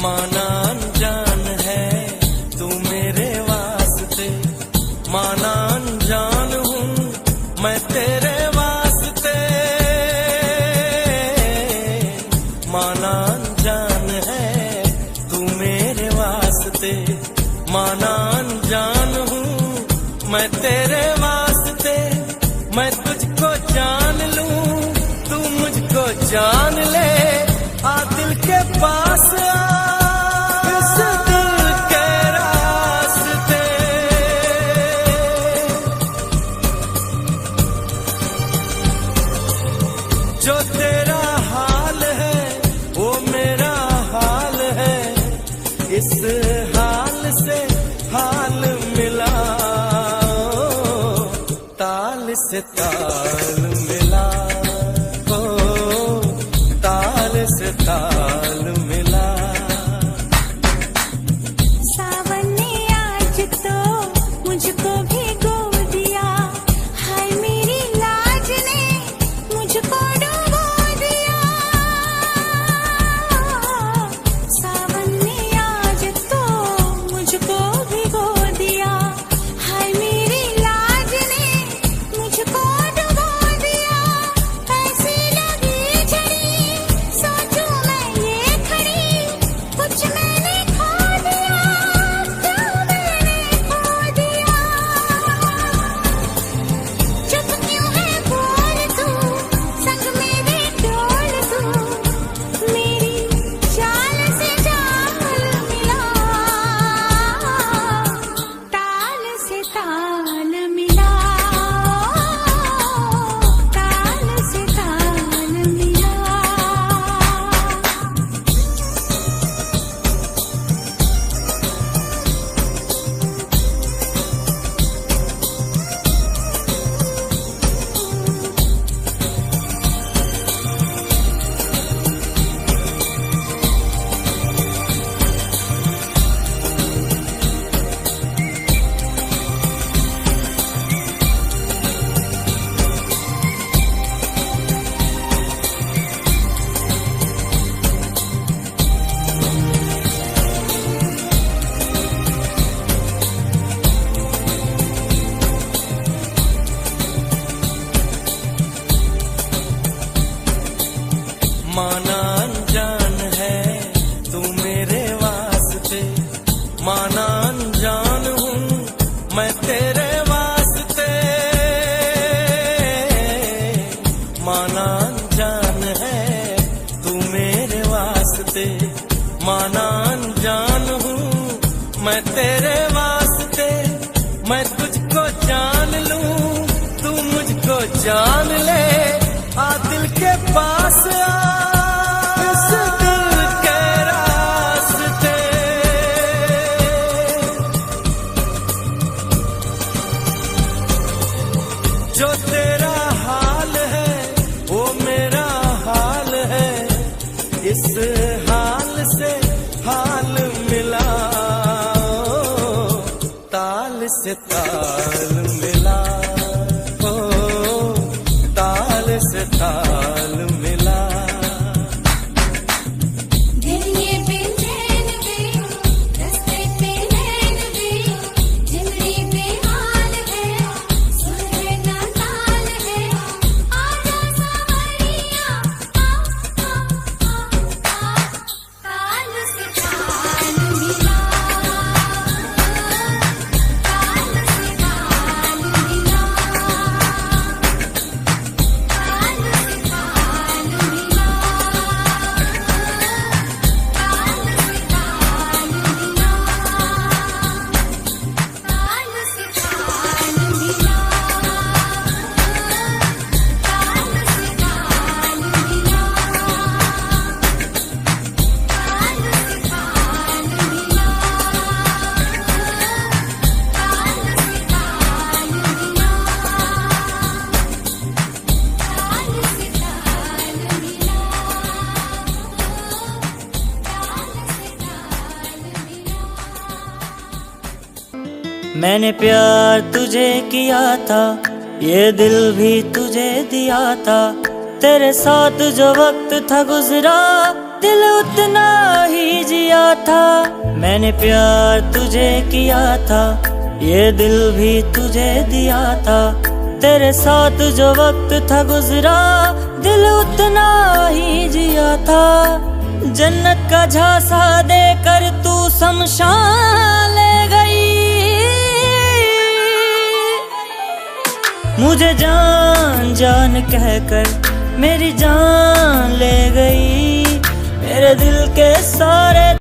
माना अनजान है तू मेरे वास्ते, माना अनजान हूँ मैं तेरे वास्ते। माना अनजान है तू मेरे वास्ते, माना अनजान हूँ मैं तेरे वास्ते। मैं तुझको जान लूं तू मुझको जान ले, आ दिल के पास आ इस दिल के रास्ते। जो तेरा हाल है वो मेरा हाल है, इस हाल से हाल मिला, ताल से ताल मिला, ओ ताल से ताल मिला। सावन ने आज तो मुझको भिगो दिया, हाय मेरी लाज ने मुझको डुबो दिया। सावन ने आज तो मुझको भिगो दिया, हाय मेरी लाज ने मुझको डुबो दिया। ऐसी लगी झड़ी सोचूं मैं ये खड़ी, कुछ मैंने खो दिया, क्या मैंने खो दिया। चुप क्यों है बोल तू, संग मेरे डोल तू, मेरी चाल से चाल मिला, ताल से ताल मिला, ताल से ताल मिला। माना अनजान है तू मेरे वास्ते, माना अनजान हूँ मैं तेरे वास्ते। माना अनजान है तू मेरे वास्ते, माना अनजान हूँ मैं तेरे वास्ते। मैं तुझको जान लूं तू मुझको जान ले, आ दिल के पास आ इस दिल के रास्ते। जो तेरा हाल है वो मेरा हाल है, इस हाल से हाल मिला, ताल से ताल मिला, ओ ताल से ताल मिला। दिन ये बेचैन गई, रास्ते पे नैन गई, जिंदगी बेहाल है, सुर ना ताल है। आजा सवरिया आ ताल से ताल मिला, ताल से ताल मिला, ताल से ताल मिला, मैंने प्यार तुझे किया था, ये दिल भी तुझे दिया था। तेरे साथ जो वक्त था गुजरा दिल उतना ही जिया था। मैंने प्यार तुझे किया था, ये दिल भी तुझे दिया था। तेरे साथ जो वक्त था गुजरा, दिल उतना ही जिया था। जन्नत का झांसा देकर तू शमशान ले गई, मुझे जान जान कहकर मेरी जान ले गई। मेरे दिल के सारे